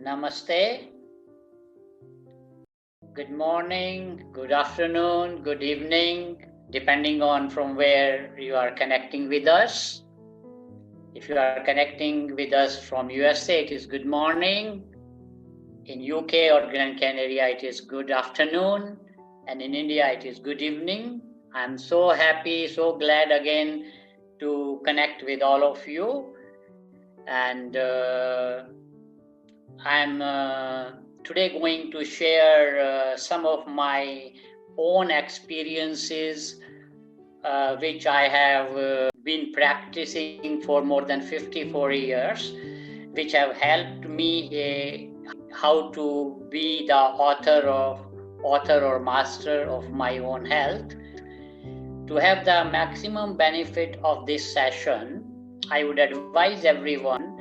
Namaste. Good morning, good afternoon, good evening, depending on from where you are connecting with us. If you are connecting with us from USA, it is good morning. In UK or Gran Canaria, it is good afternoon. And in India, it is good evening. I'm so happy, so glad again to connect with all of you. And I'm today going to share some of my own experiences which I have been practicing for more than 54 years, which have helped me how to be the author or master of my own health. To have the maximum benefit of this session, I would advise everyone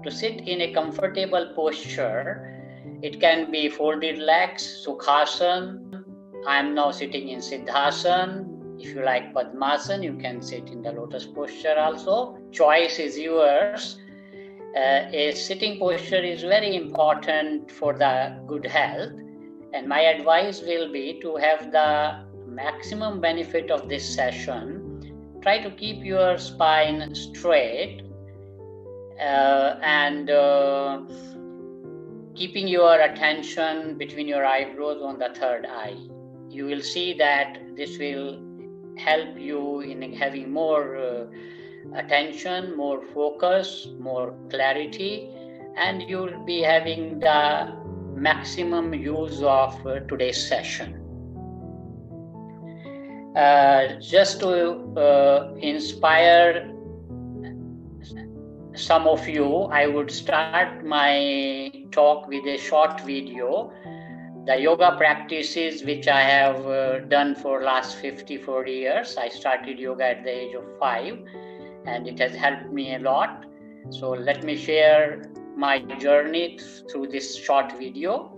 to sit in a comfortable posture. It can be folded legs, Sukhasana. I am now sitting in Siddhasana. If you like Padmasana, you can sit in the lotus posture also. Choice is yours. A sitting posture is very important for the good health. And my advice will be to have the maximum benefit of this session. Try to keep your spine straight and keeping your attention between your eyebrows on the third eye. You will see that this will help you in having more attention, more focus, more clarity, and you will be having the maximum use of today's session. Just to inspire some of you, I would start my talk with a short video. The yoga practices which I have done for last 54 years. I started yoga at the age of 5 and it has helped me a lot. So let me share my journey through this short video.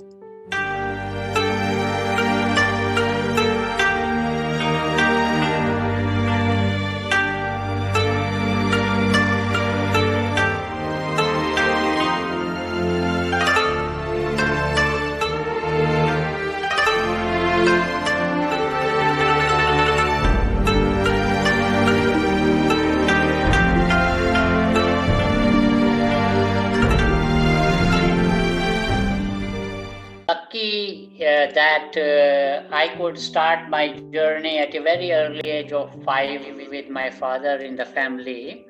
That I could start my journey at a very early age of 5 with my father in the family,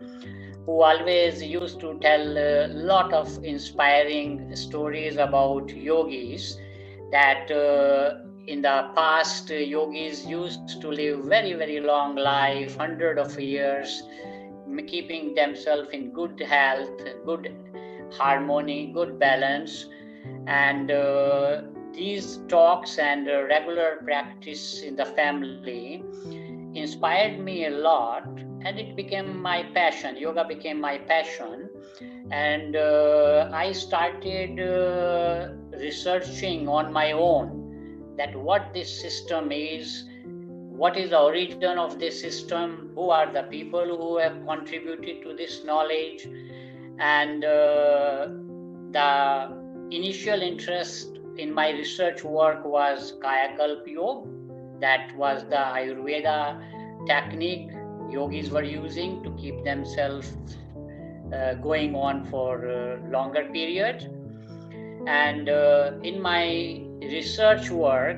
who always used to tell a lot of inspiring stories about yogis, that in the past yogis used to live very, very long life, hundreds of years, keeping themselves in good health, good harmony, good balance. And these talks and regular practice in the family inspired me a lot, and it became my passion. Yoga became my passion, and I started researching on my own that what this system is, what is the origin of this system, who are the people who have contributed to this knowledge. And the initial interest in my research work was Kayakalpa Yoga. That was the Ayurveda technique yogis were using to keep themselves going on for longer period. And in my research work,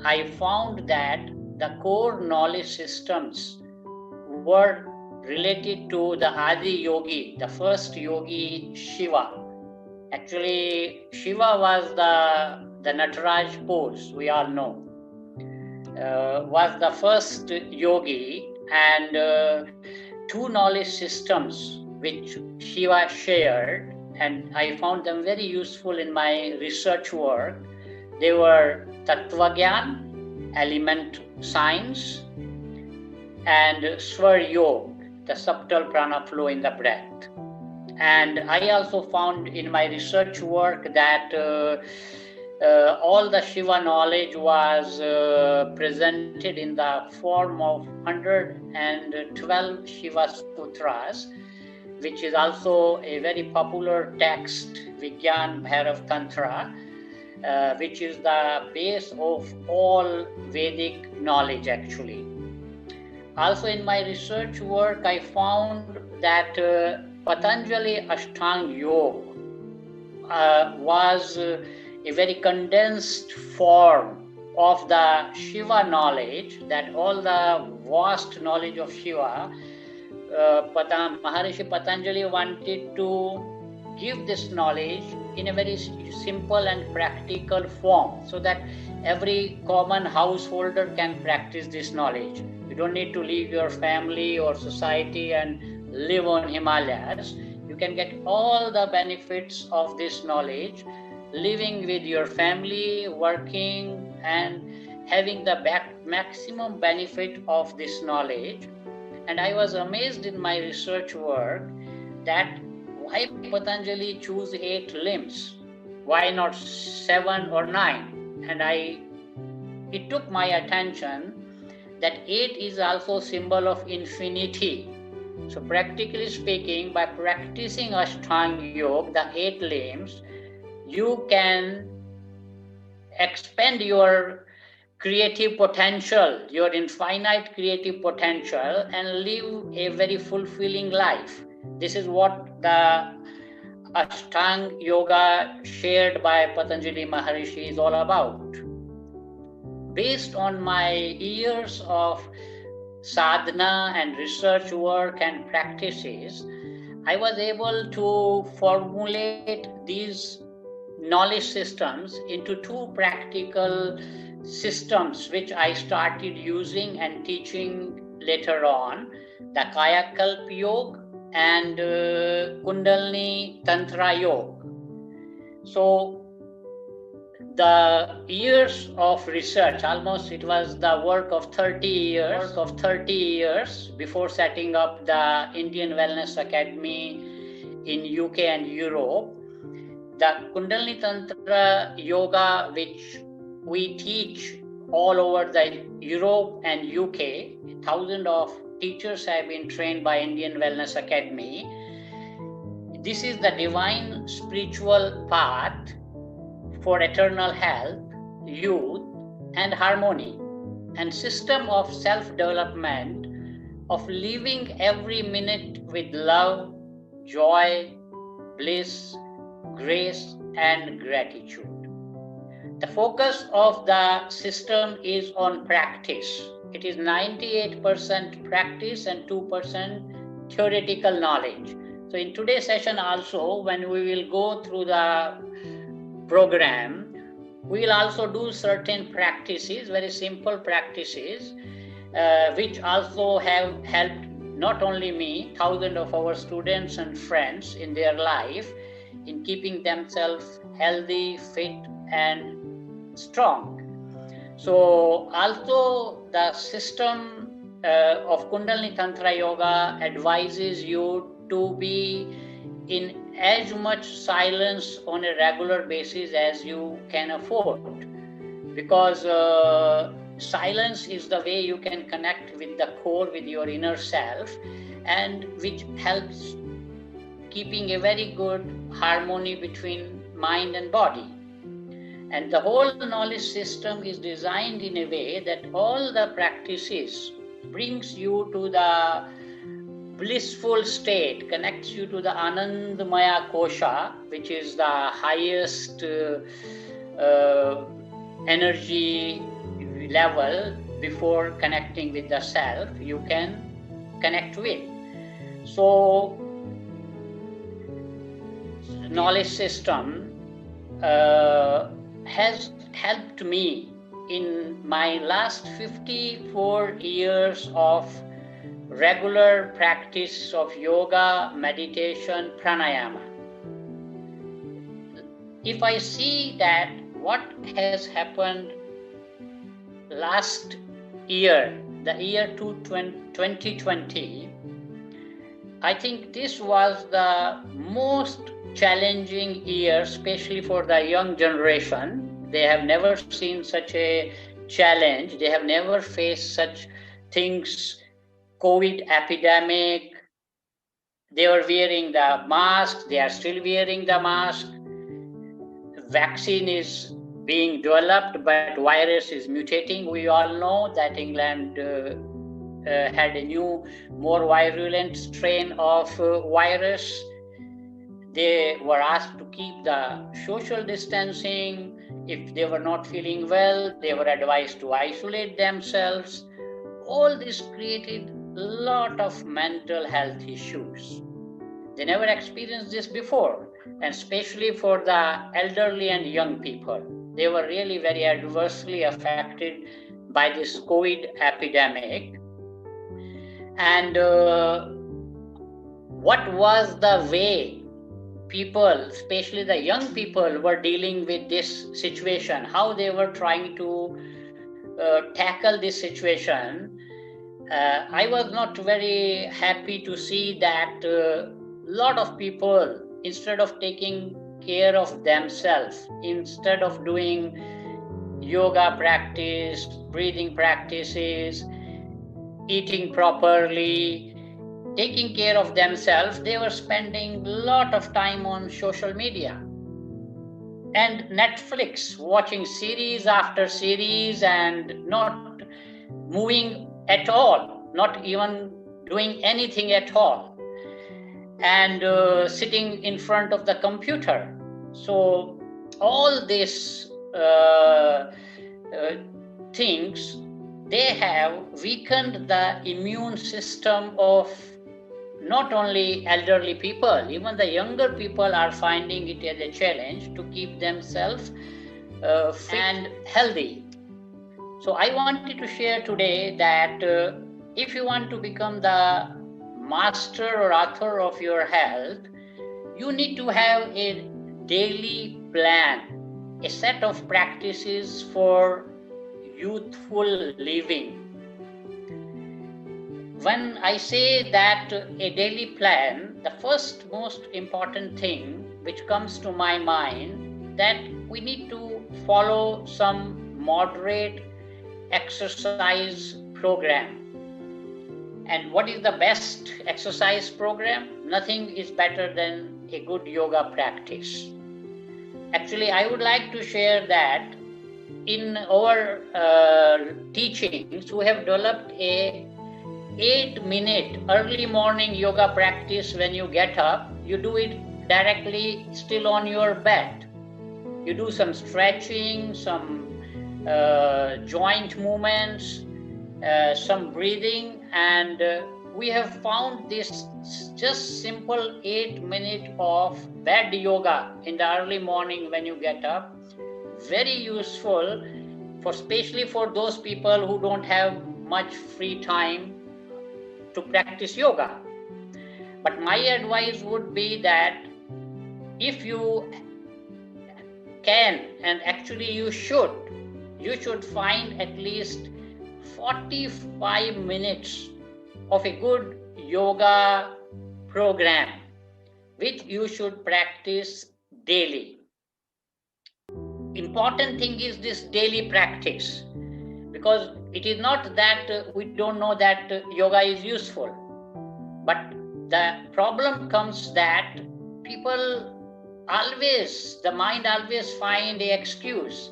I found that the core knowledge systems were related to the Adi Yogi, the first yogi, Shiva. Actually, Shiva was the Nataraj pose, we all know, was the first yogi, and two knowledge systems which Shiva shared, and I found them very useful in my research work. They were Tattvagyan, element science, and Swar Yoga, the subtle prana flow in the breath. And I also found in my research work that all the Shiva knowledge was presented in the form of 112 Shiva sutras, which is also a very popular text, Vigyan Bhairav Tantra, which is the base of all Vedic knowledge actually. Also in my research work, I found that Patanjali Ashtanga Yoga was a very condensed form of the Shiva knowledge, that all the vast knowledge of Shiva, Maharishi Patanjali wanted to give this knowledge in a very simple and practical form so that every common householder can practice this knowledge. You don't need to leave your family or society and live on Himalayas. You can get all the benefits of this knowledge living with your family, working, and having the maximum benefit of this knowledge. And I was amazed in my research work that why Patanjali choose 8 limbs? Why not 7 or 9? And it took my attention that 8 is also a symbol of infinity. So practically speaking, by practicing Ashtanga Yoga, the 8 limbs, you can expand your creative potential, your infinite creative potential, and live a very fulfilling life. This is what the Ashtanga Yoga shared by Patanjali Maharishi is all about. Based on my years of sadhana and research work and practices, I was able to formulate these knowledge systems into 2 practical systems which I started using and teaching later on, the Kayakalpa Yoga and Kundalini Tantra Yoga. So the years of research, almost it was the work of 30 years before setting up the Indian Wellness Academy in UK and Europe. The Kundalini Tantra Yoga, which we teach all over the Europe and UK, thousands of teachers have been trained by Indian Wellness Academy. This is the divine spiritual path for eternal health, youth, and harmony, and system of self-development, of living every minute with love, joy, bliss, grace, and gratitude. The focus of the system is on practice. It is 98% practice and 2% theoretical knowledge. So in today's session also, when we will go through the program, we will also do certain practices, very simple practices, which also have helped not only me, thousands of our students and friends in their life in keeping themselves healthy, fit, and strong. So also the system of Kundalini Tantra Yoga advises you to be in as much silence on a regular basis as you can afford, because silence is the way you can connect with the core, with your inner self, and which helps keeping a very good harmony between mind and body. And the whole knowledge system is designed in a way that all the practices brings you to the blissful state, connects you to the Anandamaya Kosha, which is the highest energy level before connecting with the self you can connect with. So knowledge system has helped me in my last 54 years of regular practice of yoga, meditation, pranayama. If I see that what has happened last year, the year 2020, I think this was the most challenging year, especially for the young generation. They have never seen such a challenge. They have never faced such things, COVID epidemic, They were wearing the mask, they are still wearing the mask. Vaccine is being developed, but virus is mutating. We all know that England had a new, more virulent strain of virus. They were asked to keep the social distancing. If they were not feeling well, they were advised to isolate themselves. All this created a lot of mental health issues. They never experienced this before, and especially for the elderly and young people. They were really very adversely affected by this COVID epidemic. And what was the way people, especially the young people, were dealing with this situation, how they were trying to tackle this situation? I was not very happy to see that a lot of people, instead of taking care of themselves, instead of doing yoga practice, breathing practices, eating properly, taking care of themselves, they were spending a lot of time on social media and Netflix, watching series after series and not moving at all, not even doing anything at all, and sitting in front of the computer. So all these things, they have weakened the immune system of not only elderly people, even the younger people are finding it as a challenge to keep themselves fit and healthy. So I wanted to share today that if you want to become the master or author of your health, you need to have a daily plan, a set of practices for youthful living. When I say that a daily plan, the first most important thing which comes to my mind, that we need to follow some moderate exercise program. And what is the best exercise program? Nothing is better than a good yoga practice. Actually, I would like to share that in our teachings, we have developed a 8-minute early morning yoga practice. When you get up, you do it directly still on your bed. You do some stretching, some joint movements, some breathing, and we have found this just simple 8 minutes of bed yoga in the early morning when you get up very useful, for especially for those people who don't have much free time to practice yoga. But my advice would be that if you can, and actually you should find at least 45 minutes of a good yoga program which you should practice daily. Important thing is this daily practice, because it is not that we don't know that yoga is useful, but the problem comes that people the mind always find an excuse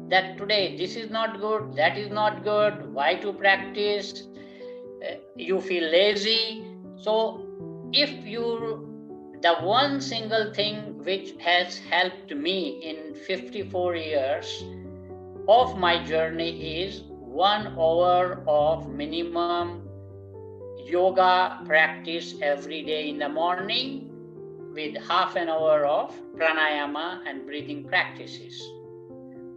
that today this is not good, that is not good, why to practice, you feel lazy. So the one single thing which has helped me in 54 years of my journey is 1 hour of minimum yoga practice every day in the morning, with half an hour of pranayama and breathing practices.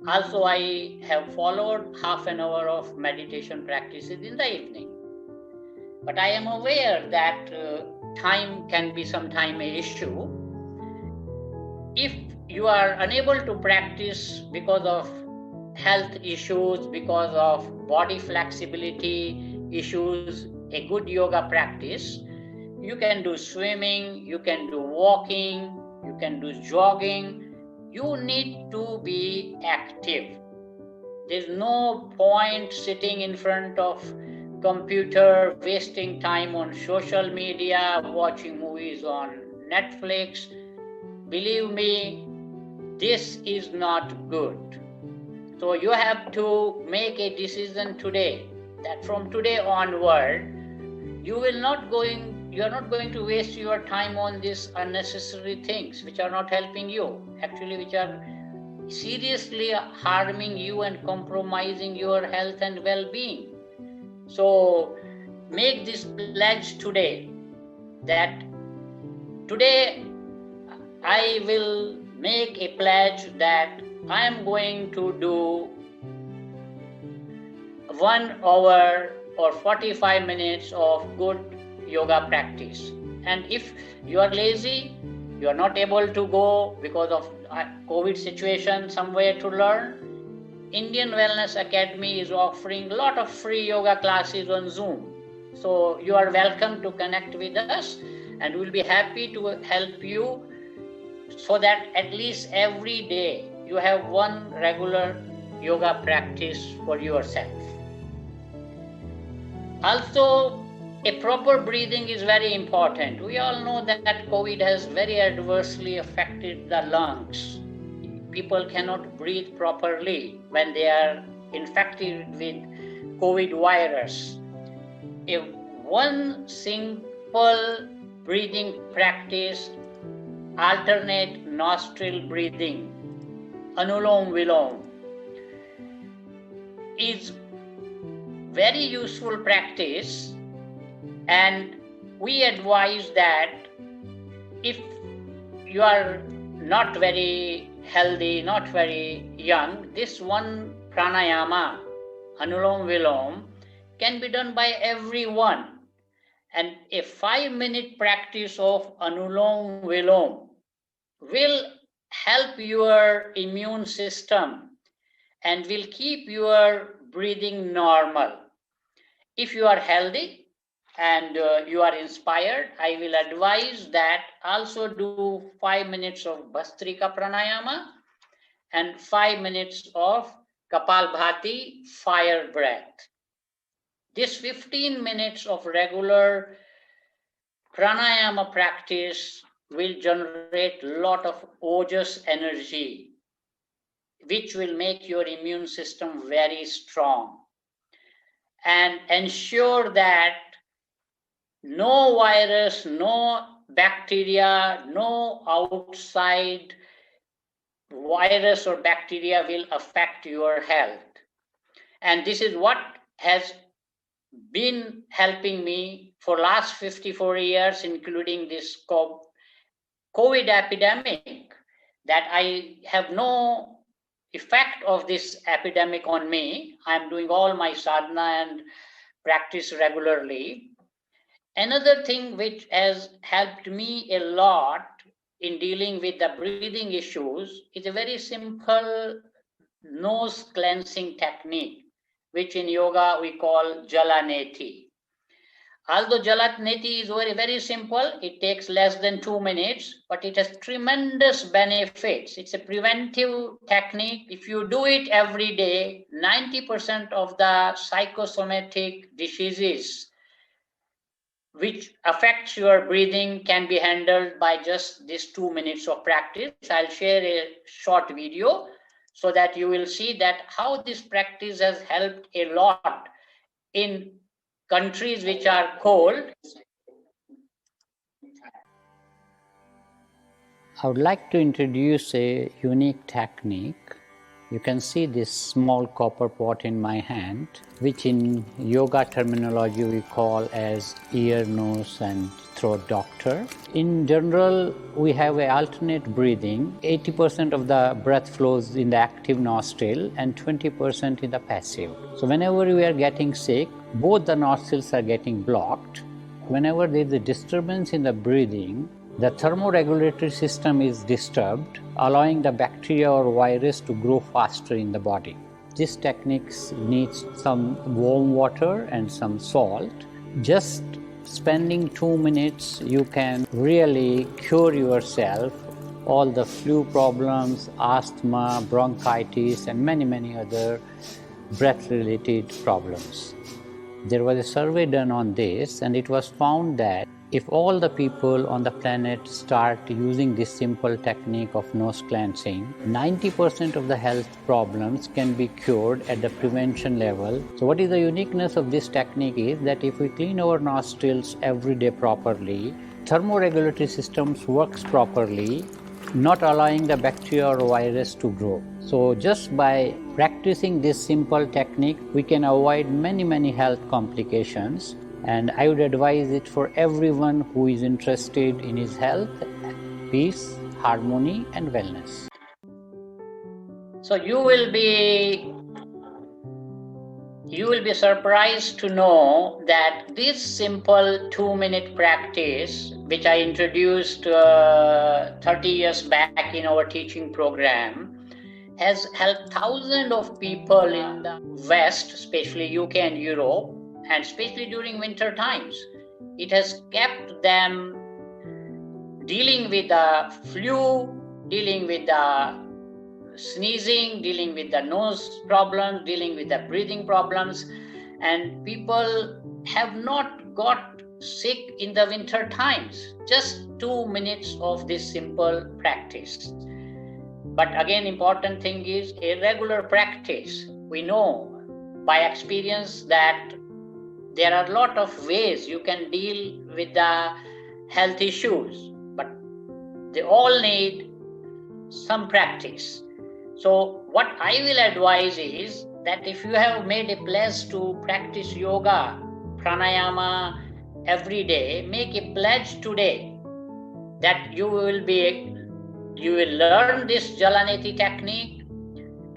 Also, I have followed half an hour of meditation practices in the evening. But I am aware that time can be sometimes an issue. If you are unable to practice because of health issues, because of body flexibility issues, a good yoga practice, you can do swimming, you can do walking, you can do jogging. You need to be active. There's no point sitting in front of computer, wasting time on social media, watching movies on Netflix. Believe me, this is not good. So you have to make a decision today that from today onward, you are not going to waste your time on these unnecessary things which are not helping you, actually which are seriously harming you and compromising your health and well-being. So make this pledge today that today I will make a pledge that I am going to do 1 hour or 45 minutes of good yoga practice. And if you are lazy, you are not able to go because of COVID situation somewhere to learn, Indian Wellness Academy is offering a lot of free yoga classes on Zoom. So you are welcome to connect with us and we'll be happy to help you so that at least every day you have one regular yoga practice for yourself. Also, a proper breathing is very important. We all know that COVID has very adversely affected the lungs. People cannot breathe properly when they are infected with COVID virus. One simple breathing practice, alternate nostril breathing, Anulom Vilom, is very useful practice, and we advise that if you are not very healthy, not very young, this one pranayama, Anulom Vilom, can be done by everyone. And a 5-minute practice of Anulom Vilom will help your immune system and will keep your breathing normal. If you are healthy and you are inspired, I will advise that also do 5 minutes of Bhastrika Pranayama and 5 minutes of Kapalbhati fire breath. This 15 minutes of regular pranayama practice will generate a lot of ojas energy, which will make your immune system very strong and ensure that no virus, no bacteria, no outside virus or bacteria will affect your health. And this is what has been helping me for last 54 years, including this COVID epidemic, that I have no effect of this epidemic on me. I'm doing all my sadhana and practice regularly. Another thing which has helped me a lot in dealing with the breathing issues is a very simple nose cleansing technique, which in yoga we call Jalaneti. Although Jalaneti is very, very simple, it takes less than 2 minutes, but it has tremendous benefits. It's a preventive technique. If you do it every day, 90% of the psychosomatic diseases which affects your breathing can be handled by just these 2 minutes of practice. I'll share a short video so that you will see that how this practice has helped a lot in countries which are cold. I would like to introduce a unique technique. You can see this small copper pot in my hand, which in yoga terminology we call as ear, nose and throat doctor. In general, we have an alternate breathing. 80% of the breath flows in the active nostril and 20% in the passive. So whenever we are getting sick, both the nostrils are getting blocked. Whenever there is a disturbance in the breathing, the thermoregulatory system is disturbed, allowing the bacteria or virus to grow faster in the body. This technique needs some warm water and some salt. Just spending 2 minutes, you can really cure yourself all the flu problems, asthma, bronchitis, and many other breath-related problems. There was a survey done on this, and it was found that if all the people on the planet start using this simple technique of nose cleansing, 90% of the health problems can be cured at the prevention level. So what is the uniqueness of this technique is that if we clean our nostrils every day properly, thermoregulatory systems works properly, not allowing the bacteria or virus to grow. So just by practicing this simple technique, we can avoid many health complications. And I would advise it for everyone who is interested in his health, peace, harmony, and wellness. So you will be surprised to know that this simple 2-minute practice, which I introduced 30 years back in our teaching program, has helped thousands of people in the West, especially UK and Europe, and especially during winter times. It has kept them dealing with the flu, dealing with the sneezing, dealing with the nose problems, dealing with the breathing problems, and people have not got sick in the winter times. Just 2 minutes of this simple practice. But again, important thing is a regular practice. We know by experience that there are a lot of ways you can deal with the health issues, but they all need some practice. So what I will advise is that if you have made a pledge to practice yoga, pranayama every day, make a pledge today that you will learn this Jalaneti technique,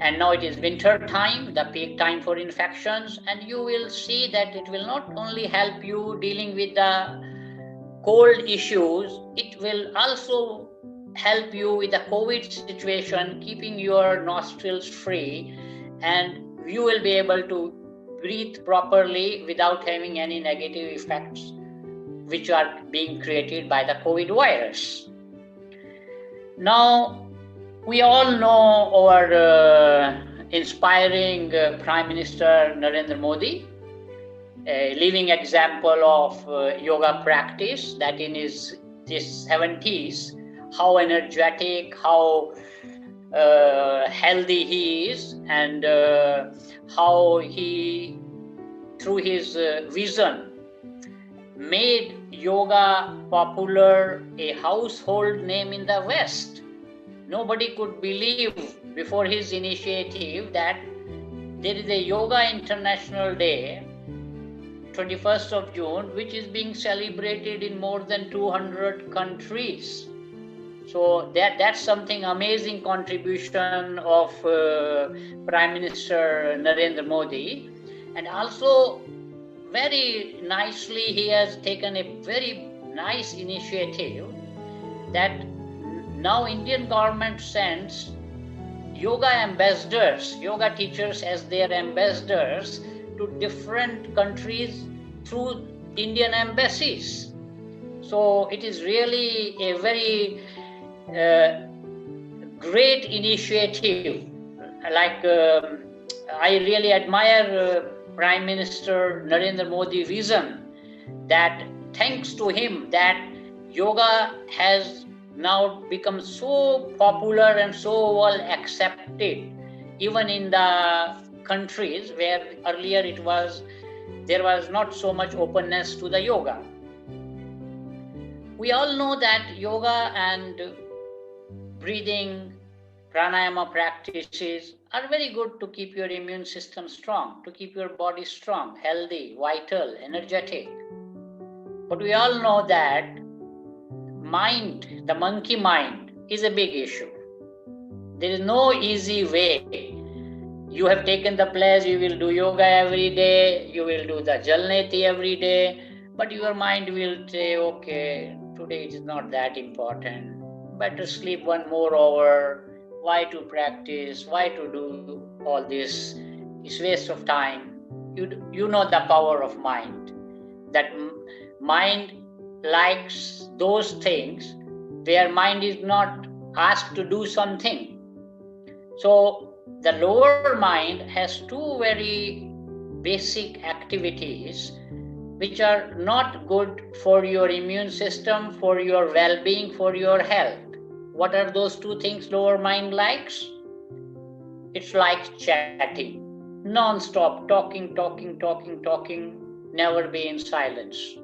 and now it is winter time, the peak time for infections, and you will see that it will not only help you dealing with the cold issues, it will also help you with the COVID situation, keeping your nostrils free, and you will be able to breathe properly without having any negative effects which are being created by the COVID virus. Now, we all know our inspiring Prime Minister Narendra Modi, a living example of yoga practice, that in his 70s, how energetic, how healthy he is, and how he, through his vision, made yoga popular, a household name in the West. Nobody could believe before his initiative that there is a Yoga International Day, 21st of June, which is being celebrated in more than 200 countries. So that's something amazing contribution of Prime Minister Narendra Modi. And also very nicely he has taken a very nice initiative that now Indian government sends yoga ambassadors, yoga teachers as their ambassadors to different countries through Indian embassies. So it is really a very great initiative. Like I really admire Prime Minister Narendra Modi vision, that thanks to him that yoga has now become so popular and so well accepted, even in the countries where earlier there was not so much openness to the yoga. We all know that yoga and breathing, pranayama practices are very good to keep your immune system strong, to keep your body strong, healthy, vital, energetic. But we all know that mind, the monkey mind, is a big issue. There is no easy way. You have taken the pledge, you will do yoga every day, you will do the Jalneti every day, but your mind will say, okay, today it is not that important. Better sleep one more hour. Why to practice? Why to do all this? It's waste of time. You know the power of mind. That mind likes those things where mind is not asked to do something. So the lower mind has two very basic activities which are not good for your immune system, for your well-being, for your health. What are those two things lower mind likes? It's like chatting, non-stop talking, never be in silence.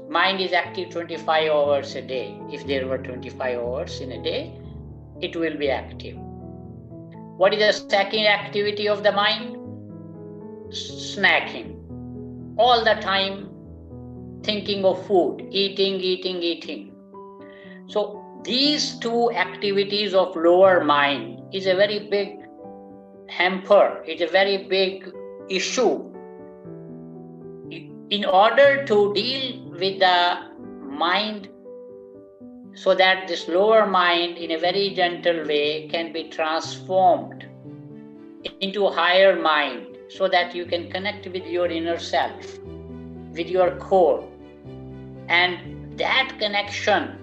Mind is active 25 hours a day. If there were 25 hours in a day, it will be active. What is the second activity of the mind? Snacking. All the time thinking of food, eating. So these two activities of lower mind is a very big hamper, it's a very big issue. In order to deal with the mind so that this lower mind in a very gentle way can be transformed into a higher mind so that you can connect with your inner self, with your core. And that connection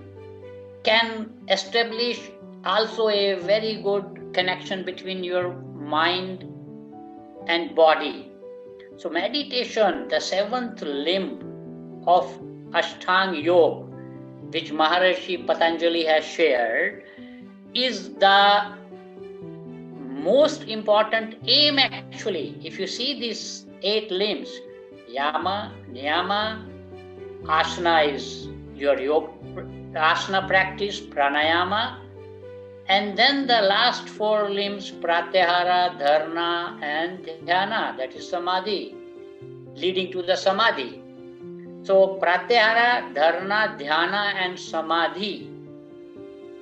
can establish also a very good connection between your mind and body. So meditation, the seventh limb of Ashtanga Yoga, which Maharishi Patanjali has shared, is the most important aim actually. If you see these 8 limbs, Yama, Niyama, Asana is your yoga, asana practice, pranayama, and then the last 4 limbs, pratyahara, dharana, and dhyana, that is samadhi, leading to the samadhi. So pratyahara, dharana, dhyana, and samadhi,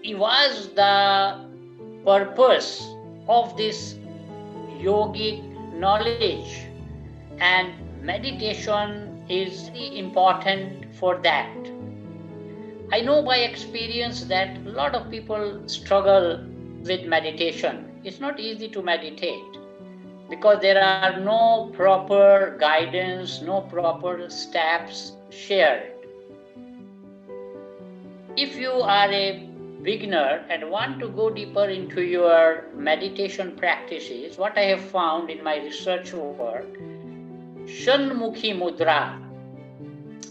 it was the purpose of this yogic knowledge, and meditation is very important for that. I know by experience that a lot of people struggle with meditation. It's not easy to meditate because there are no proper guidance, no proper steps shared. If you are a beginner and want to go deeper into your meditation practices, what I have found in my research work, Shanmukhi Mudra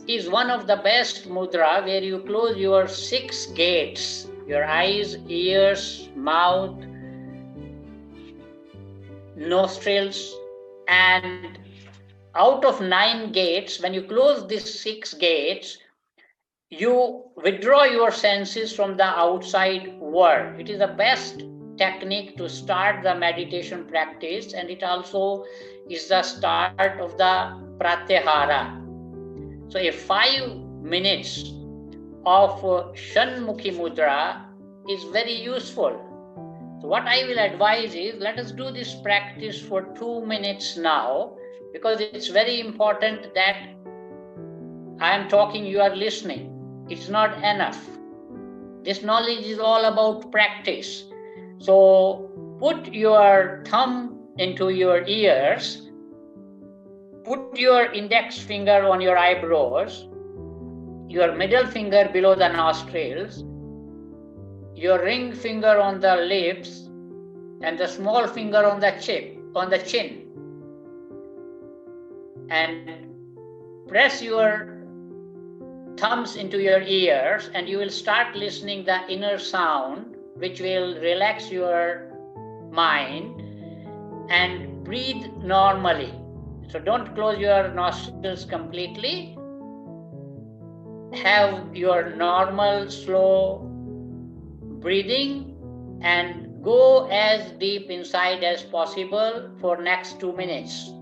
is one of the best mudra where you close your 6 gates, your eyes, ears, mouth, nostrils, and out of 9 gates, when you close these 6 gates, you withdraw your senses from the outside world. It is the best technique to start the meditation practice, and it also is the start of the pratyahara. So a 5 minutes of Shanmukhi Mudra is very useful. So what I will advise is, let us do this practice for 2 minutes now, because it's very important that I am talking, you are listening. It's not enough. This knowledge is all about practice. So put your thumb into your ears, put your index finger on your eyebrows, your middle finger below the nostrils, your ring finger on the lips, and the small finger on the chin. And press your thumbs into your ears, and you will start listening the inner sound, which will relax your mind, and breathe normally. So don't close your nostrils completely. Have your normal, slow breathing and go as deep inside as possible for next 2 minutes.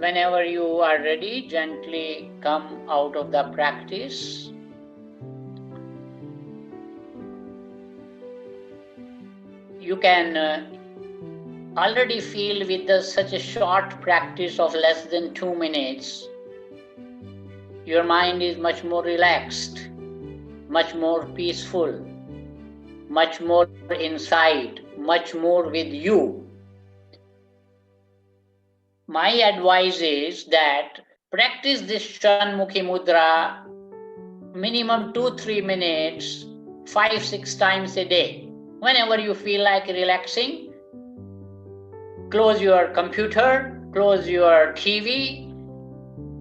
whenever you are ready, gently come out of the practice. You can already feel with such a short practice of less than 2 minutes, your mind is much more relaxed, much more peaceful, much more inside, much more with you. My advice is that practice this Shanmukhi Mudra minimum 2-3 minutes, 5-6 times a day. Whenever you feel like relaxing, close your computer, close your TV,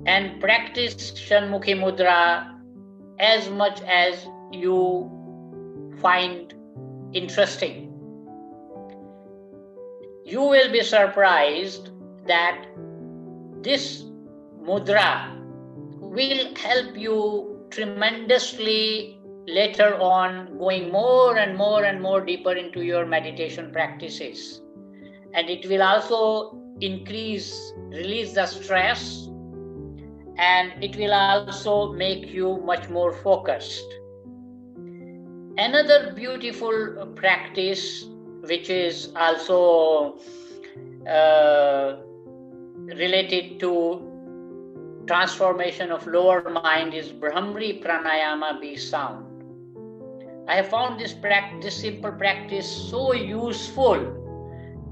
and practice Shanmukhi Mudra as much as you find interesting. You will be surprised that this mudra will help you tremendously later on, going more and more and more deeper into your meditation practices. And it will also release the stress, and it will also make you much more focused. Another beautiful practice, which is also related to transformation of lower mind, is Brahmari Pranayama, be sound. I have found this simple practice so useful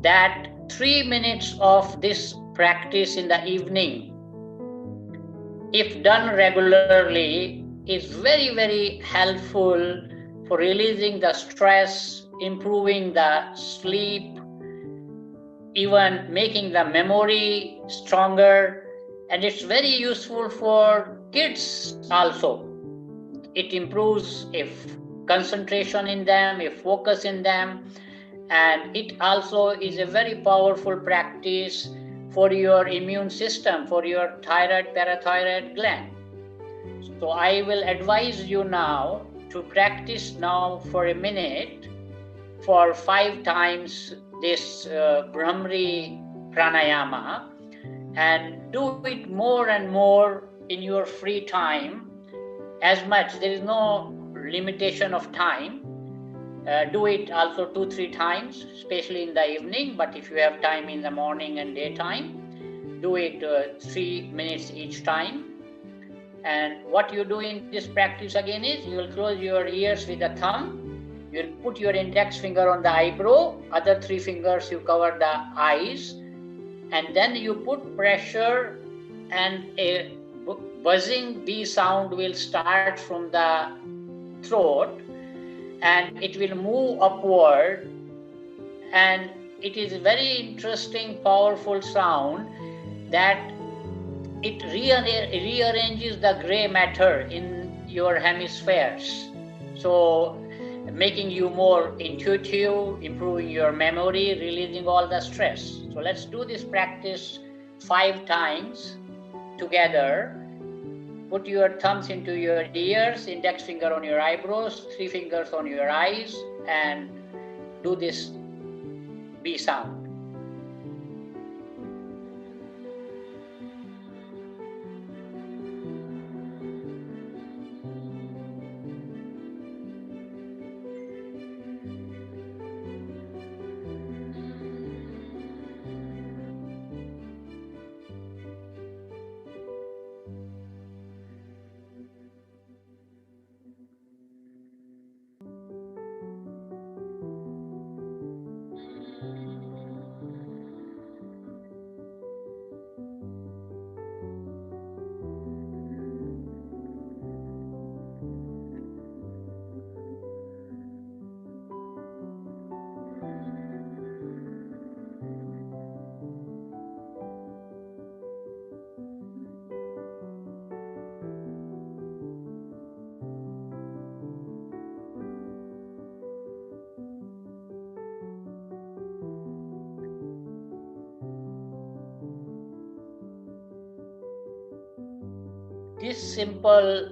that 3 minutes of this practice in the evening, if done regularly, is very, very helpful for releasing the stress, improving the sleep, even making the memory stronger. And it's very useful for kids also. It improves concentration in them, focus in them, and it also is a very powerful practice for your immune system, for your thyroid, parathyroid gland. So I will advise you now to practice now for a minute for 5 times this Brahmari Pranayama, and do it more and more in your free time as much. There is no limitation of time. Do it also 2-3 times, especially in the evening, but if you have time in the morning and daytime, do it 3 minutes each time. And what you do in this practice again is, you will close your ears with a thumb, you will put your index finger on the eyebrow, other 3 fingers you cover the eyes, and then you put pressure, and a buzzing B sound will start from the throat, and it will move upward, and it is a very interesting, powerful sound that it rearranges the gray matter in your hemispheres, so making you more intuitive, improving your memory, releasing all the stress. So let's do this practice 5 times together. Put your thumbs into your ears, index finger on your eyebrows, 3 fingers on your eyes, and do this B sound. This simple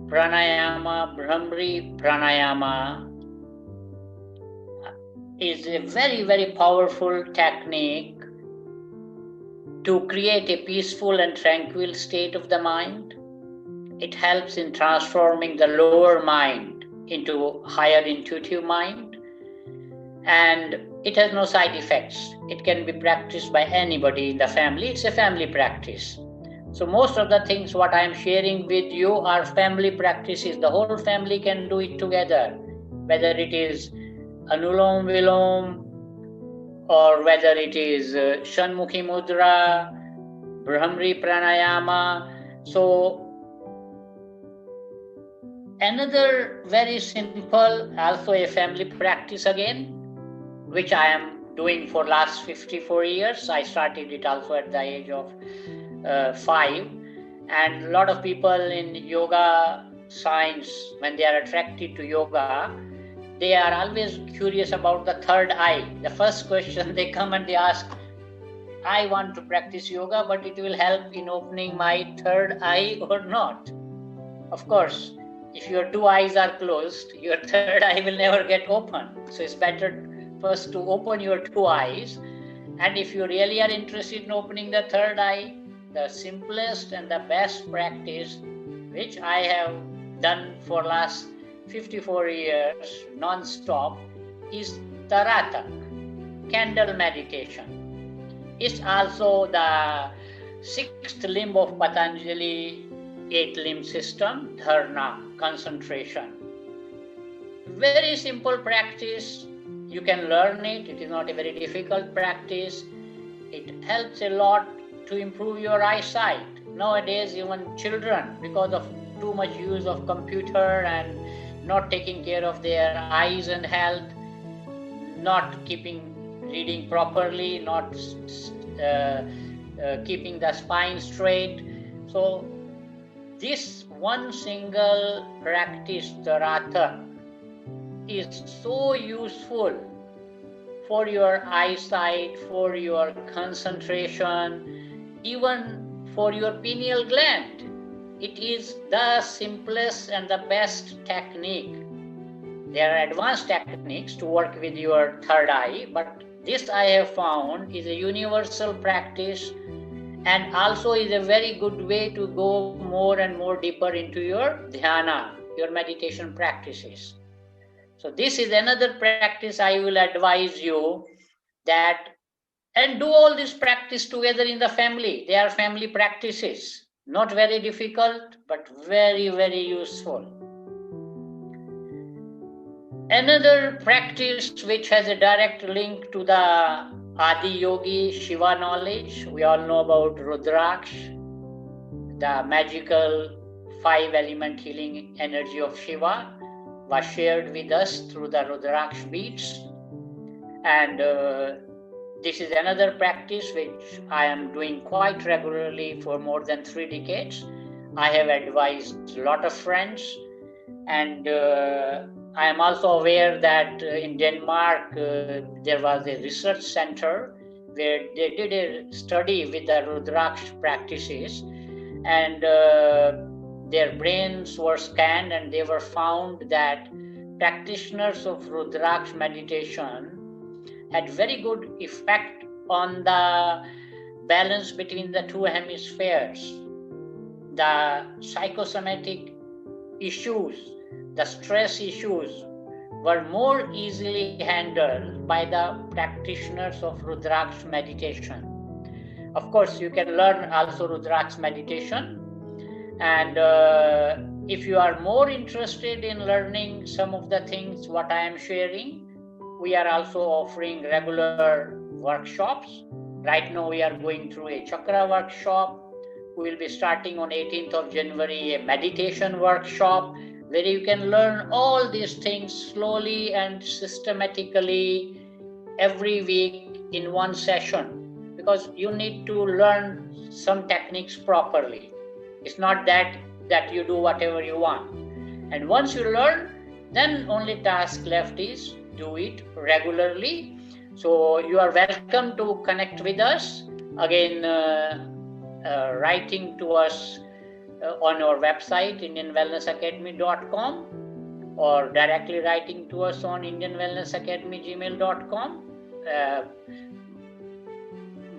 pranayama, Brahmari Pranayama, is a very, very powerful technique to create a peaceful and tranquil state of the mind. It helps in transforming the lower mind into higher intuitive mind, and it has no side effects. It can be practiced by anybody in the family. It's a family practice. So most of the things what I am sharing with you are family practices. The whole family can do it together, whether it is Anulom Vilom, or whether it is Shanmukhi Mudra, Brahmari Pranayama. So another very simple, also a family practice again, which I am doing for last 54 years. I started it also at the age of 5. And a lot of people in yoga science, when they are attracted to yoga, they are always curious about the third eye. The first question they come and they ask, I want to practice yoga, but it will help in opening my third eye or not? Of course, if your 2 eyes are closed, your third eye will never get open. So it's better first to open your 2 eyes. And if you really are interested in opening the third eye, the simplest and the best practice, which I have done for last 54 years non-stop, is Taratak, candle meditation. It's also the 6th limb of Patanjali 8-limb system, dharana, concentration. Very simple practice. You can learn it. It is not a very difficult practice. It helps a lot to improve your eyesight. Nowadays, even children, because of too much use of computer and not taking care of their eyes and health, not reading properly, not keeping the spine straight. So this one single practice, Taratha, is so useful for your eyesight, for your concentration, even for your pineal gland. It is the simplest and the best technique. There are advanced techniques to work with your third eye, but this I have found is a universal practice, and also is a very good way to go more and more deeper into your dhyana, your meditation practices. So this is another practice I will advise you that, and do all this practice together in the family. They are family practices. Not very difficult, but very, very useful. Another practice which has a direct link to the Adi Yogi Shiva knowledge, we all know about Rudraksha, the magical 5-element healing energy of Shiva was shared with us through the Rudraksha beads. And this is another practice which I am doing quite regularly for more than 3 decades. I have advised a lot of friends, and I am also aware that in Denmark there was a research center where they did a study with the Rudraksha practices, and their brains were scanned, and they were found that practitioners of Rudraksha meditation had very good effect on the balance between the 2 hemispheres. The psychosomatic issues, the stress issues were more easily handled by the practitioners of Rudraksha meditation. Of course, you can learn also Rudraksha meditation, and if you are more interested in learning some of the things what I am sharing, we are also offering regular workshops. Right now we are going through a chakra workshop. We will be starting on 18th of January a meditation workshop where you can learn all these things slowly and systematically every week in one session, because you need to learn some techniques properly. It's not that you do whatever you want. And once you learn, then only task left is do it regularly. So you are welcome to connect with us. Again, writing to us on our website, indianwellnessacademy.com, or directly writing to us on indianwellnessacademy@gmail.com.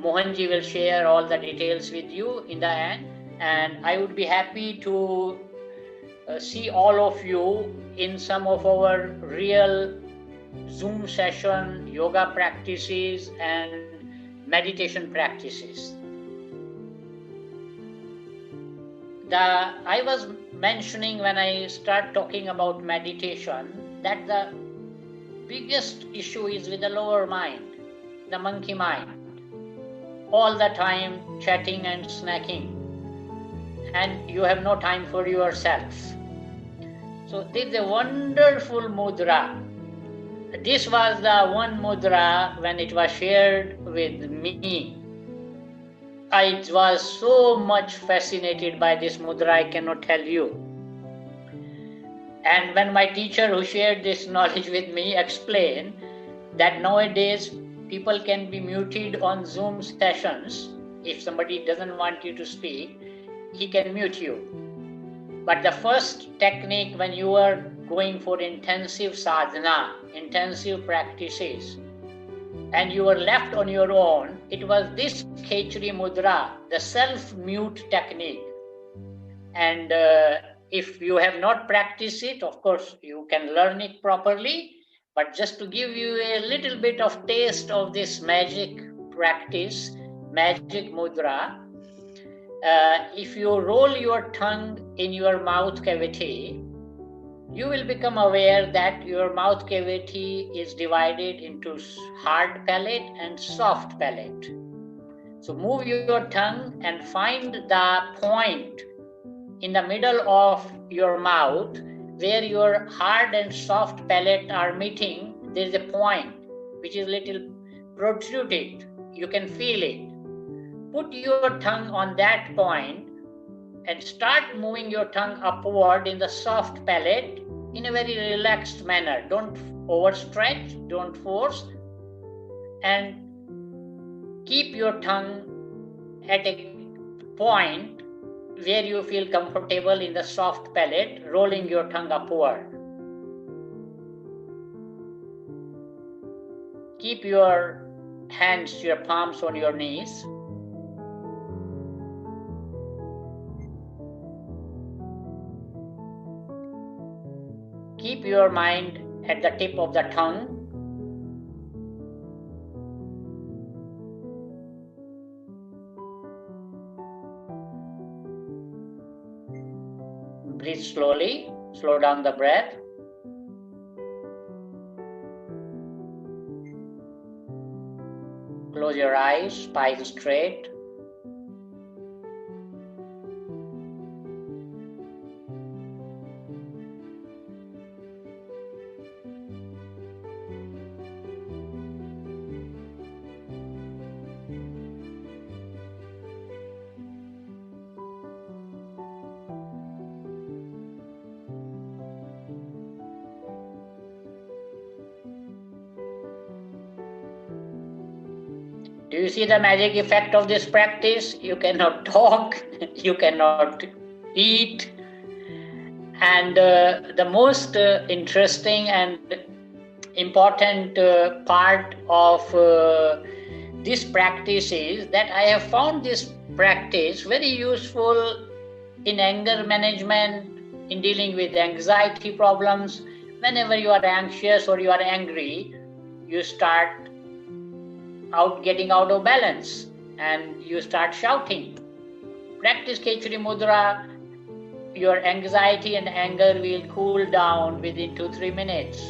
Mohanji will share all the details with you in the end, and I would be happy to see all of you in some of our real Zoom session, yoga practices and meditation practices. I was mentioning when I start talking about meditation that the biggest issue is with the lower mind, the monkey mind. All the time chatting and snacking, and you have no time for yourself. So this is a wonderful mudra. This was the one mudra when it was shared with me. I was so much fascinated by this mudra, I cannot tell you. And when my teacher who shared this knowledge with me explained that nowadays people can be muted on Zoom sessions. If somebody doesn't want you to speak, he can mute you. But the first technique when you are going for intensive sadhana, intensive practices, and you were left on your own, it was this Kachori Mudra, the self-mute technique. And if you have not practiced it, of course, you can learn it properly. But just to give you a little bit of taste of this magic practice, magic mudra, if you roll your tongue in your mouth cavity, you will become aware that your mouth cavity is divided into hard palate and soft palate. So move your tongue and find the point in the middle of your mouth where your hard and soft palate are meeting. There is a point which is little protruded. You can feel it. Put your tongue on that point and start moving your tongue upward in the soft palate in a very relaxed manner. Don't overstretch, don't force, and keep your tongue at a point where you feel comfortable in the soft palate, rolling your tongue upward. Keep your hands, your palms on your knees. Keep your mind at the tip of the tongue. Breathe slowly, slow down the breath. Close your eyes, spine straight. Do you see the magic effect of this practice? You cannot talk, you cannot eat. And the most interesting and important part of this practice is that I have found this practice very useful in anger management, in dealing with anxiety problems. Whenever you are anxious or you are angry, you start getting out of balance and you start shouting. Practice Kachori Mudra, your anxiety and anger will cool down within 2-3 minutes.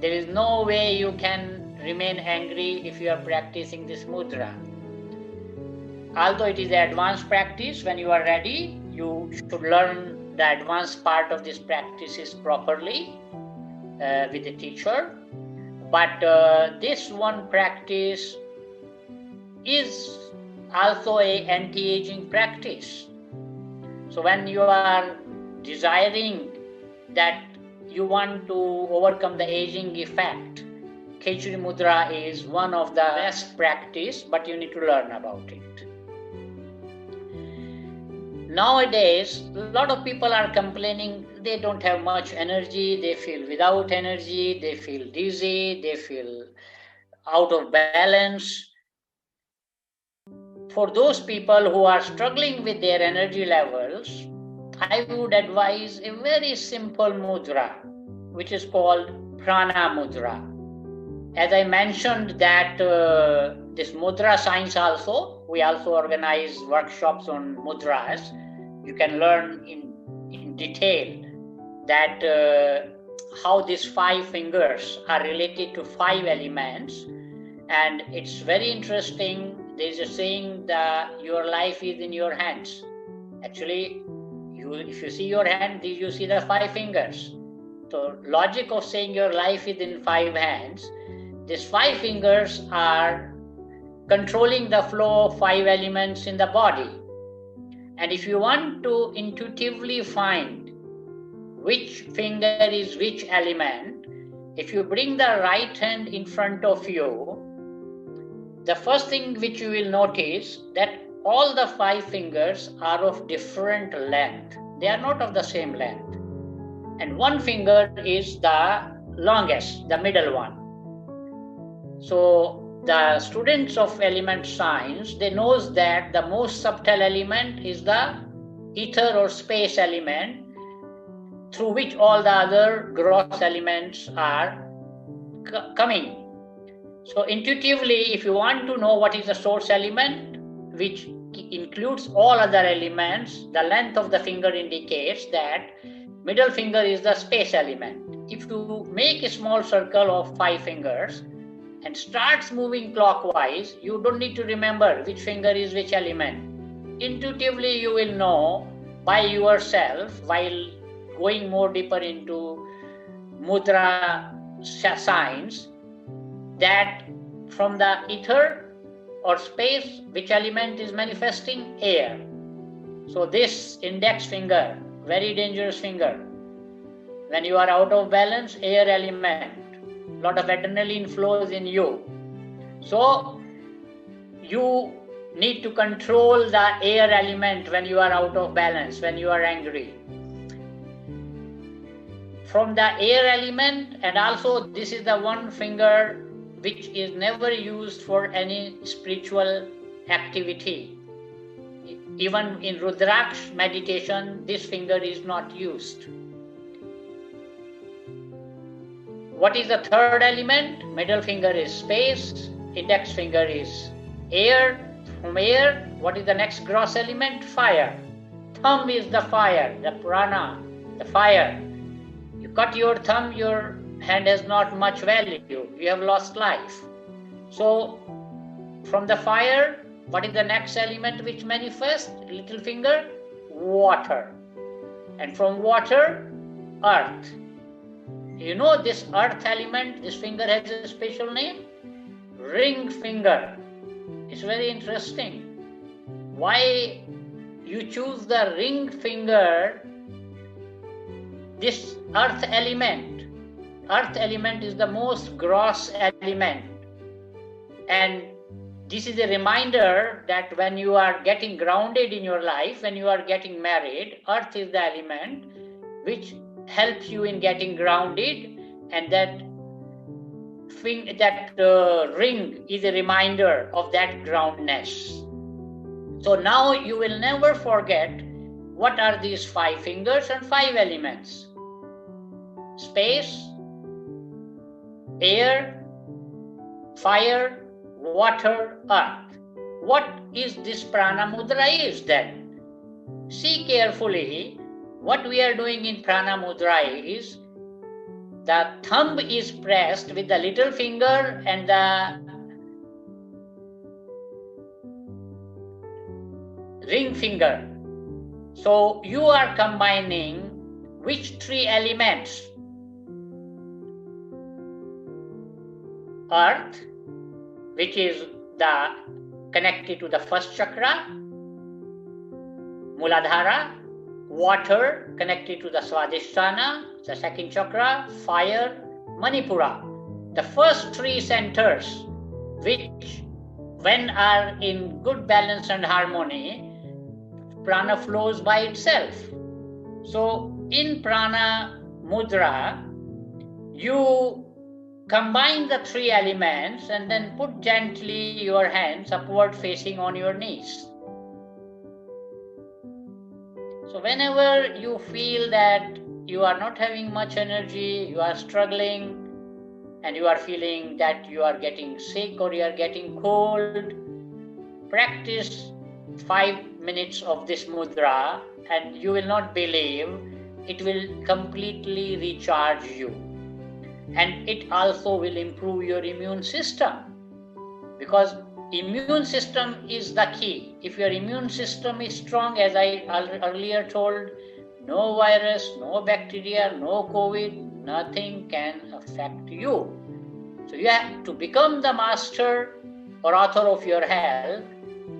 There is no way you can remain angry if you are practicing this mudra. Although it is an advanced practice, when you are ready, you should learn the advanced part of this practices properly with a teacher. But this one practice is also an anti-aging practice. So when you are desiring that you want to overcome the aging effect, Kachori Mudra is one of the best practice, but you need to learn about it. Nowadays, a lot of people are complaining they don't have much energy, they feel without energy, they feel dizzy, they feel out of balance. for those people who are struggling with their energy levels, I would advise a very simple mudra, which is called Prana Mudra. As I mentioned that this mudra science also, we also organize workshops on mudras. You can learn in detail that how these 5 fingers are related to 5 elements. And it's very interesting. There's a saying that your life is in your hands. Actually, if you see your hand, you see the 5 fingers. So logic of saying your life is in 5 hands, these 5 fingers are controlling the flow of 5 elements in the body. And if you want to intuitively find which finger is which element, if you bring the right hand in front of you, the first thing which you will notice that all the 5 fingers are of different length. They are not of the same length. And one finger is the longest, the middle one. So the students of element science, they knows that the most subtle element is the ether or space element, through which all the other gross elements are coming. So intuitively, if you want to know what is the source element, which includes all other elements, the length of the finger indicates that middle finger is the space element. If you make a small circle of 5 fingers and starts moving clockwise, you don't need to remember which finger is which element. Intuitively, you will know by yourself while going more deeper into mudra science that from the ether or space, which element is manifesting? Air. So this index finger, very dangerous finger. When you are out of balance, air element, lot of adrenaline flows in you. So you need to control the air element when you are out of balance, when you are angry. From the air element, and also this is the one finger which is never used for any spiritual activity. Even in Rudraksha meditation, this finger is not used. What is the third element? Middle finger is space, index finger is air. From air, what is the next gross element? Fire. Thumb is the fire, the prana, the fire. You cut your thumb, your hand has not much value. You have lost life. So from the fire, what is the next element which manifests? Little finger, water. And from water, earth. You know this earth element, this finger has a special name? Ring finger. It's very interesting. Why you choose the ring finger? This earth element. Earth element is the most gross element. And this is a reminder that when you are getting grounded in your life, when you are getting married, earth is the element which helps you in getting grounded, and that ring is a reminder of that groundness. So now you will never forget what are these 5 fingers and 5 elements. Space, air, fire, water, earth. What is this Prana Mudra is then? See carefully. What we are doing in Prana Mudra is the thumb is pressed with the little finger and the ring finger. So you are combining which 3 elements? Earth, which is the connected to the first chakra, Muladhara. Water, connected to the Swadhisthana, the second chakra. Fire, Manipura. The first 3 centers, which when are in good balance and harmony, prana flows by itself. So in Prana Mudra, you combine the three elements and then put gently your hands upward facing on your knees. So whenever you feel that you are not having much energy, you are struggling, and you are feeling that you are getting sick or you are getting cold, practice 5 minutes of this mudra and you will not believe it will completely recharge you. And it also will improve your immune system, because immune system is the key. If your immune system is strong, as I earlier told, no virus, no bacteria, no COVID, nothing can affect you. So you have to become the master or author of your health.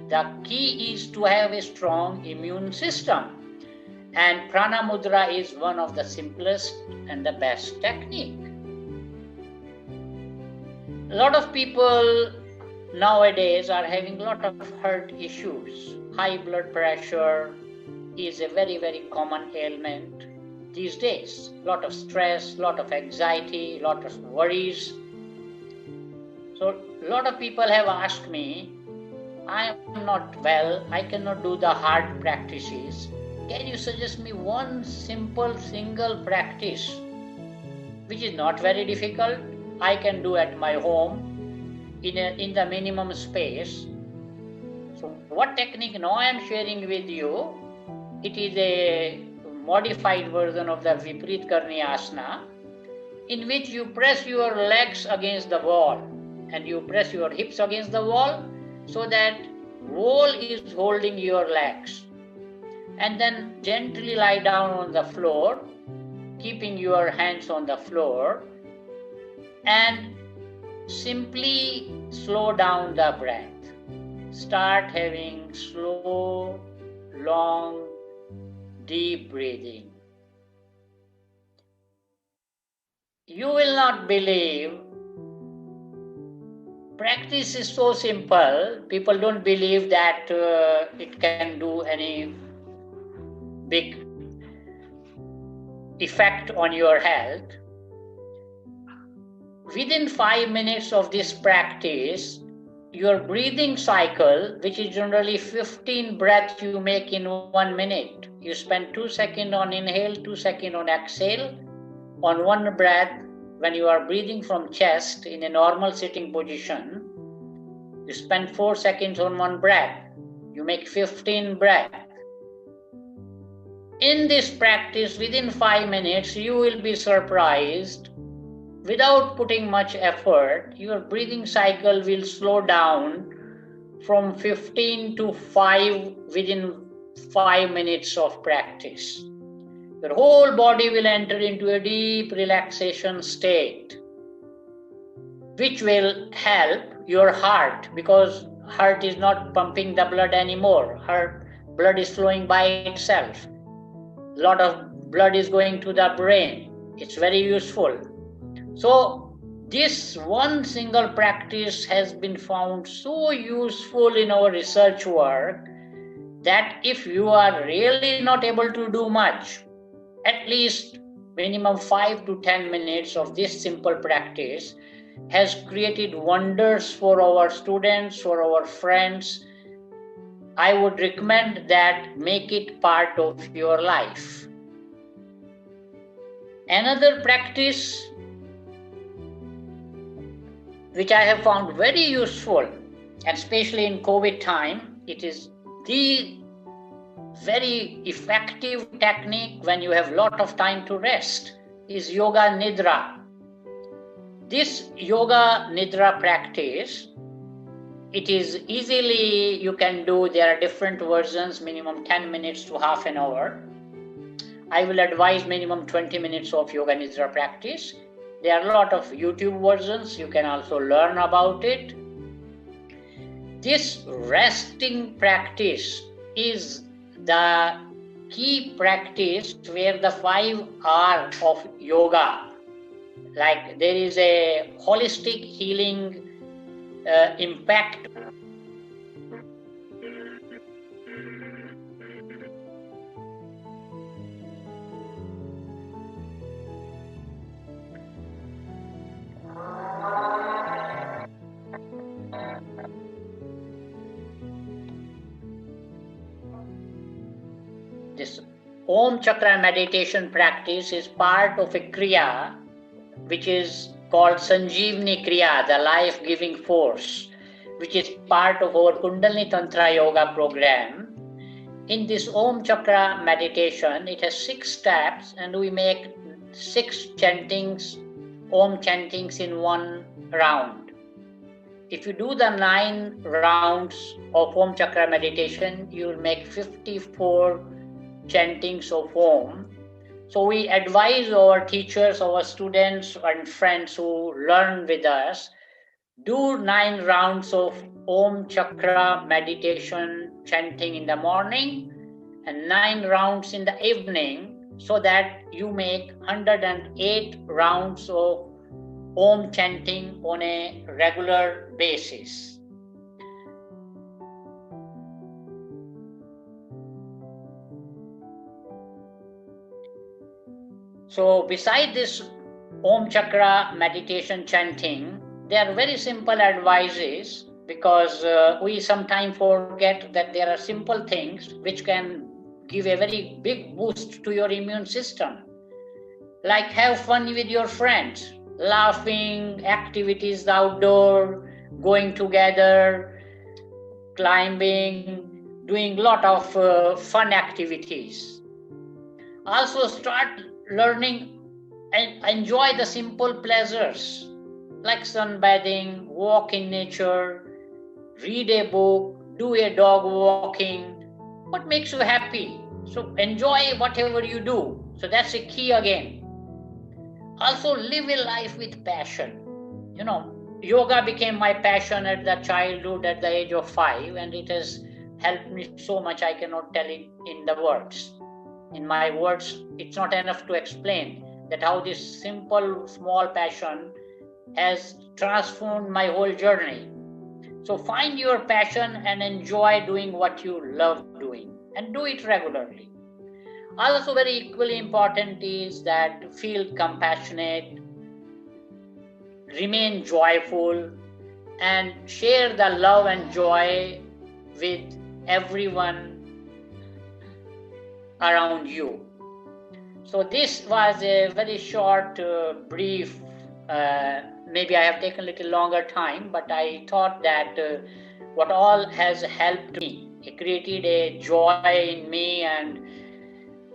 The key is to have a strong immune system. And Prana Mudra is one of the simplest and the best technique. A lot of people nowadays are having a lot of heart issues. High blood pressure is a very, very common ailment these days. A lot of stress, a lot of anxiety, a lot of worries. So a lot of people have asked me, I am not well, I cannot do the hard practices. Can you suggest me one simple single practice which is not very difficult, I can do at my home in the minimum space? So what technique now I am sharing with you, it is a modified version of the Viparit Karnayasana, in which you press your legs against the wall and you press your hips against the wall so that wall is holding your legs. And then gently lie down on the floor, keeping your hands on the floor, and simply slow down the breath. Start having slow, long, deep breathing. You will not believe, practice is so simple, people don't believe that it can do any big effect on your health. Within 5 minutes of this practice, your breathing cycle, which is generally 15 breaths you make in 1 minute, you spend 2 seconds on inhale, 2 seconds on exhale. On one breath, when you are breathing from chest in a normal sitting position, you spend 4 seconds on one breath. You make 15 breaths. In this practice, within 5 minutes, you will be surprised. Without putting much effort, your breathing cycle will slow down from 15 to 5 within 5 minutes of practice. Your whole body will enter into a deep relaxation state, which will help your heart, because heart is not pumping the blood anymore. Heart blood is flowing by itself. A lot of blood is going to the brain. It's very useful. So this one single practice has been found so useful in our research work that if you are really not able to do much, at least minimum 5 to 10 minutes of this simple practice has created wonders for our students, for our friends. I would recommend that make it part of your life. Another practice which I have found very useful, and especially in COVID time, it is the very effective technique when you have a lot of time to rest, is Yoga Nidra. This Yoga Nidra practice, it is easily, you can do, there are different versions, minimum 10 minutes to half an hour. I will advise minimum 20 minutes of Yoga Nidra practice. There are a lot of YouTube versions, you can also learn about it. This resting practice is the key practice where the 5 R of yoga, like there is a holistic healing impact. this Om Chakra meditation practice is part of a Kriya which is called Sanjeevani Kriya, the life-giving force, which is part of our Kundalini Tantra Yoga program. In this Om Chakra meditation, it has 6 steps, and we make 6 chantings, Om chantings in one round. If you do the 9 rounds of Om Chakra meditation, you will make 54 chantings of Om. So we advise our teachers, our students and friends who learn with us, do 9 rounds of Om Chakra meditation chanting in the morning and 9 rounds in the evening, so that you make 108 rounds of Om chanting on a regular basis. So beside this Om Chakra meditation chanting, there are very simple advices, because we sometimes forget that there are simple things which can give a very big boost to your immune system. Like have fun with your friends, laughing, activities outdoor, going together, climbing, doing a lot of fun activities. Also start learning and enjoy the simple pleasures like sunbathing, walk in nature, read a book, do a dog walking. What makes you happy? So enjoy whatever you do. So that's a key again. Also live a life with passion. Yoga became my passion at the childhood at the age of 5, and it has helped me so much I cannot tell it in the words. In my words, it's not enough to explain that how this simple, small passion has transformed my whole journey. So find your passion and enjoy doing what you love doing, and do it regularly. Also very equally important is that feel compassionate, remain joyful, and share the love and joy with everyone around you. So this was a very short, brief, maybe I have taken a little longer time, but I thought that what all has helped me, it created a joy in me and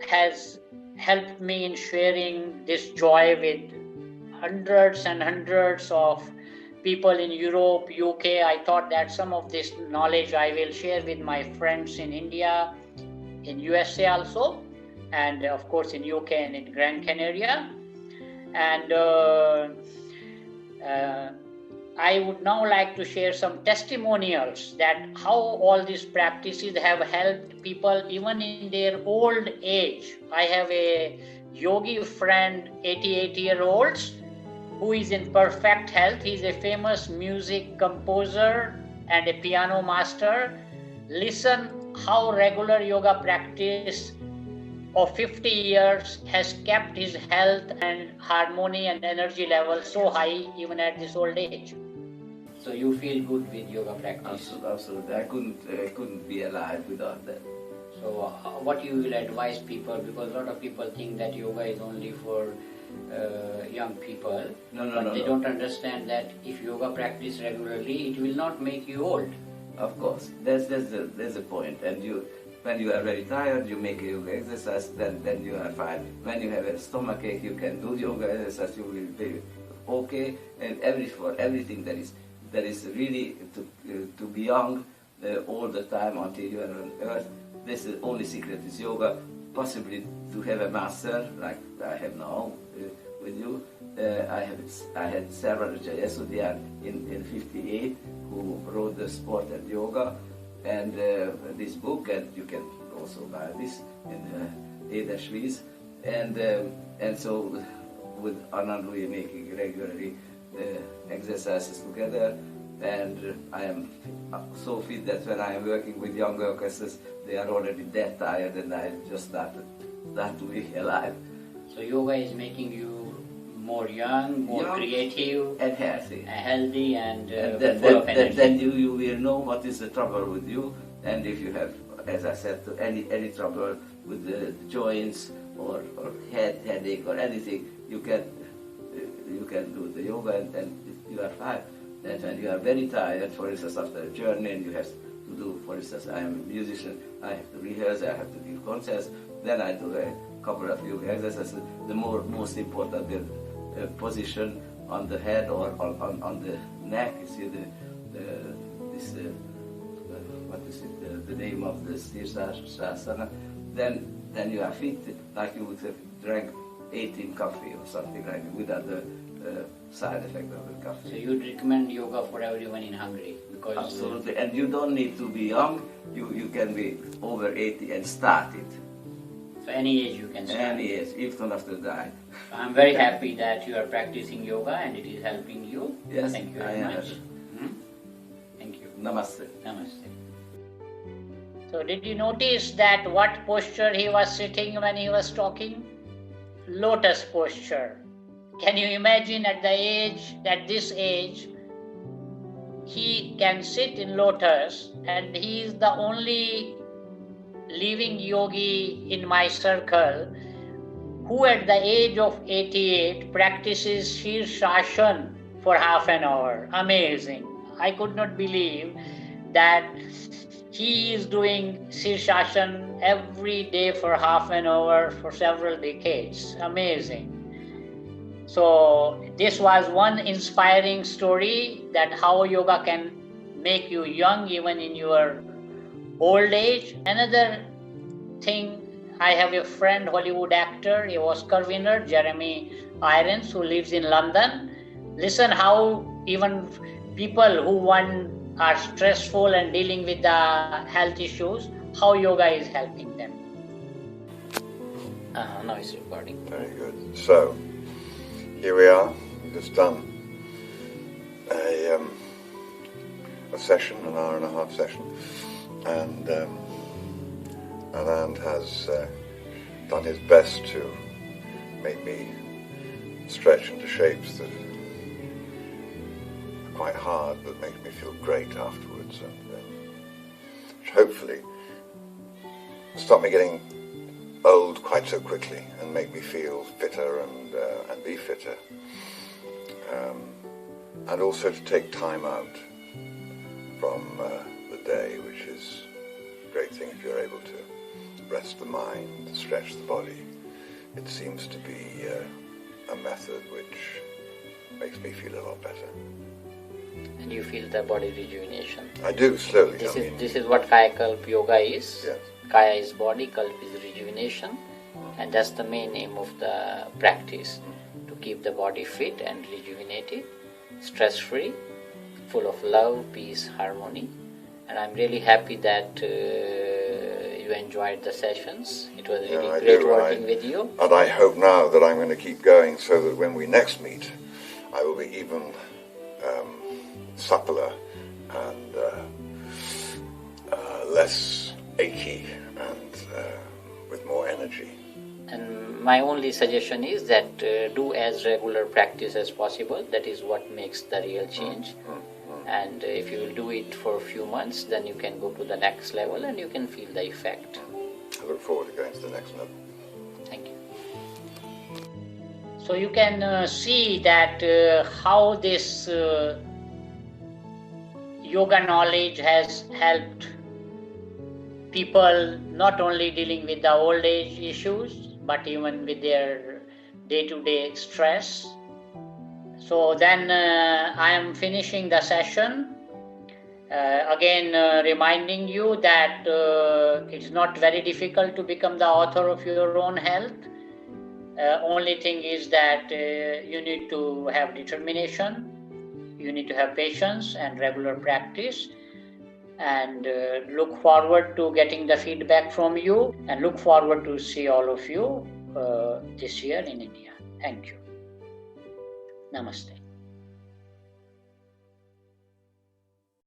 has helped me in sharing this joy with hundreds and hundreds of people in Europe, UK. I thought that some of this knowledge I will share with my friends in India, in USA also, and of course in UK and in Gran Canaria. And I would now like to share some testimonials that how all these practices have helped people even in their old age. I have a yogi friend, 88-year-old, who is in perfect health. He is a famous music composer and a piano master. Listen how regular yoga practice of 50 years has kept his health and harmony and energy level so high even at this old age. So you feel good with yoga practice? Absolutely. I couldn't be alive without that. So what you will advise people, because a lot of people think that yoga is only for young people, but they don't understand that if yoga practice regularly, it will not make you old. Of course, there's a point, and when you are very tired, you make a yoga exercise, then you are fine. When you have a stomachache, you can do yoga exercise, you will be okay. And for everything that is really to be young all the time until you are on earth. This is only secret is yoga. Possibly to have a master like I have now with you. I had Sarah Jayasudhyan in '58 who wrote the Sport and Yoga and this book, and you can also buy this in Eder Schwyz. And so with Anand we are making regularly exercises together, and I am so fit that when I am working with young orchestras, they are already that tired, and I just start to be alive. So yoga is making you more young, more creative, and healthy, and full of energy. Then you will know what is the trouble with you, and if you have as I said, to any trouble with the joints or headache or anything, you can do the yoga and you are fine. And when you are very tired, for instance, after a journey and you have to do, for instance, I am a musician, I have to rehearse, I have to give concerts, then I do a couple of yoga exercises. The most important position on the head or on the neck, you see what is it, the name of the Sirsasana, then you are fit like you would have drank 18 coffee or something like that without the side effect of the coffee. So you'd recommend yoga for everyone in Hungary? Because absolutely, and you don't need to be young, you can be over 80 and start it. So any age you can start? Any age, even after dying. I'm very happy that you are practicing yoga and it is helping you. Yes, thank you very much. Thank you. Namaste. Namaste. So did you notice that what posture he was sitting when he was talking? Lotus posture. Can you imagine at this age, he can sit in lotus, and he is the only living yogi in my circle who at the age of 88 practices Shirsasana for half an hour. Amazing. I could not believe that he is doing Shirsasana every day for half an hour for several decades. Amazing. So this was one inspiring story that how yoga can make you young even in your old age. Another thing, I have a friend, Hollywood actor, a Oscar winner, Jeremy Irons, who lives in London. Listen how even people who are stressful and dealing with the health issues, how yoga is helping them. Now it's recording. Very good. So, here we are. We've just done a session, an hour and a half session, and Anand has done his best to make me stretch into shapes that are quite hard but make me feel great afterwards, and which hopefully stop me getting old quite so quickly and make me feel fitter and be fitter, and also to take time out from the day, which is a great thing if you're able to rest the mind, stretch the body. It seems to be a method which makes me feel a lot better. And you feel the body rejuvenation? I do, slowly. This is what Kaya Kalp Yoga is. Yes. Kaya is body, Kalp is rejuvenation, and that's the main aim of the practice, to keep the body fit and rejuvenated, stress-free, full of love, peace, harmony. And I'm really happy that you enjoyed the sessions. It was really great working with you. And I hope now that I'm going to keep going so that when we next meet, I will be even suppler and less achy and with more energy. And my only suggestion is that do as regular practice as possible. That is what makes the real change. And if you will do it for a few months, then you can go to the next level and you can feel the effect. I look forward to going to the next level. Thank you. So you can see that how this yoga knowledge has helped people not only dealing with the old age issues, but even with their day-to-day stress. So then I am finishing the session. Again, reminding you that it's not very difficult to become the author of your own health. Only thing is that you need to have determination, you need to have patience and regular practice, and look forward to getting the feedback from you, and look forward to see all of you this year in India. Thank you. Namaste.